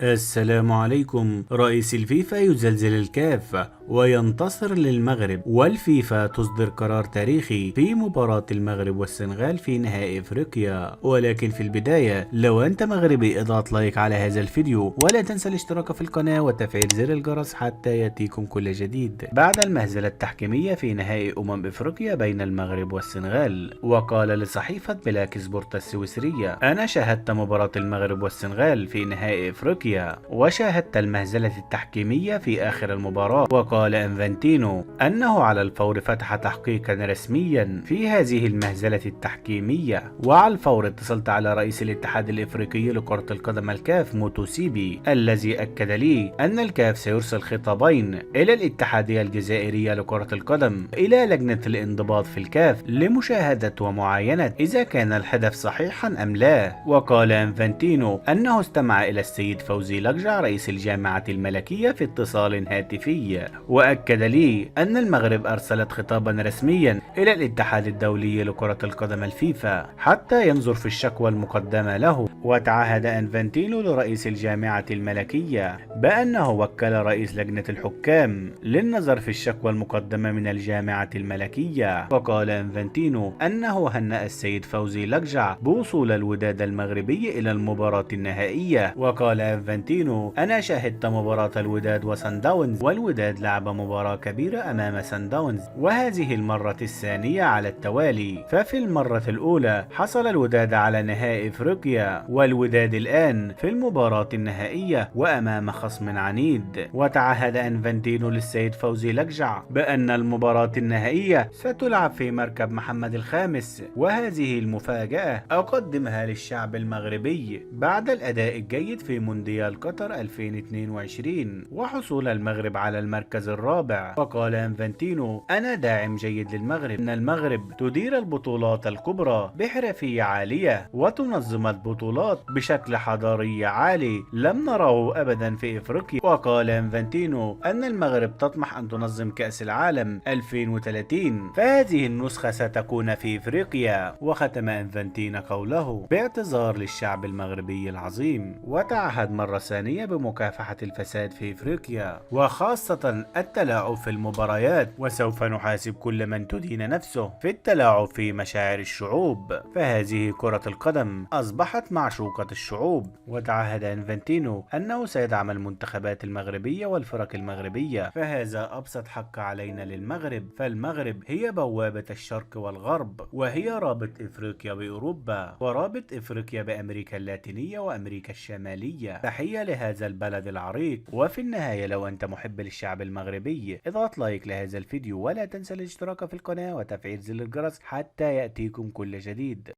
السلام عليكم. رئيس الفيفا يزلزل الكاف وينتصر للمغرب، والفيفا تصدر قرار تاريخي في مباراة المغرب والسنغال في نهائي افريقيا. ولكن في البداية، لو انت مغربي اضغط لايك على هذا الفيديو، ولا تنسى الاشتراك في القناة وتفعيل زر الجرس حتى يأتيكم كل جديد. بعد المهزلة التحكيمية في نهائي افريقيا بين المغرب والسنغال، وقال لصحيفة بلاك سبورت السويسرية: انا شاهدت مباراة المغرب والسنغال في نهائي افريقيا وشاهدت المهزلة التحكيمية في آخر المباراة. وقال انفانتينو أنه على الفور فتح تحقيقا رسميا في هذه المهزلة التحكيمية، وعلى الفور اتصلت على رئيس الاتحاد الإفريقي لكرة القدم الكاف موتوسيبي، الذي أكد لي أن الكاف سيرسل خطابين إلى الاتحادية الجزائرية لكرة القدم إلى لجنة الانضباط في الكاف لمشاهدة ومعاينة إذا كان الحدث صحيحا أم لا. وقال انفانتينو أنه استمع إلى السيد فوزي لقجع رئيس الجامعة الملكية في اتصال هاتفي، وأكد لي أن المغرب أرسلت خطابا رسميا إلى الاتحاد الدولي لكرة القدم الفيفا حتى ينظر في الشكوى المقدمة له. وتعهد انفانتينو لرئيس الجامعة الملكية بأنه وكل رئيس لجنة الحكام للنظر في الشكوى المقدمة من الجامعة الملكية. وقال انفانتينو أنه هنأ السيد فوزي لقجع بوصول الوداد المغربي إلى المباراة النهائية. وقال انفانتينو: أنا شاهدت مباراة الوداد وسان داونز، والوداد لعب مباراة كبيرة أمام سان داونز، وهذه المرة الثانية على التوالي. ففي المرة الأولى حصل الوداد على نهائي افريقيا، والوداد الآن في المباراة النهائية وأمام خصم عنيد. وتعهد انفانتينو للسيد فوزي لقجع بأن المباراة النهائية ستلعب في مركب محمد الخامس، وهذه المفاجأة أقدمها للشعب المغربي بعد الأداء الجيد في مونديال قطر 2022 وحصول المغرب على المركز الرابع. وقال انفانتينو: أنا داعم جيد للمغرب، إن المغرب تدير البطولات الكبرى بحرفية عالية وتنظم البطولات بشكل حضاري عالي لم نره أبدا في إفريقيا. وقال انفانتينو أن المغرب تطمح أن تنظم كأس العالم 2030، فهذه النسخة ستكون في إفريقيا. وختم انفانتينو قوله باعتذار للشعب المغربي العظيم، وتعهد مرة ثانية بمكافحة الفساد في إفريقيا وخاصة التلاعب في المباريات، وسوف نحاسب كل من تدين نفسه في التلاعب في مشاعر الشعوب، فهذه كرة القدم أصبحت معشوقة الشعوب. وتعهد انفانتينو أنه سيدعم المنتخبات المغربية والفرق المغربية، فهذا أبسط حق علينا للمغرب، فالمغرب هي بوابة الشرق والغرب، وهي رابط إفريقيا بأوروبا، ورابط إفريقيا بأمريكا اللاتينية وأمريكا الشمالية. تحية لهذا البلد العريق. وفي النهاية، لو أنت محب للشعب المغربي اضغط لايك لهذا الفيديو، ولا تنسى الاشتراك في القناة وتفعيل زر الجرس حتى يأتيكم كل جديد.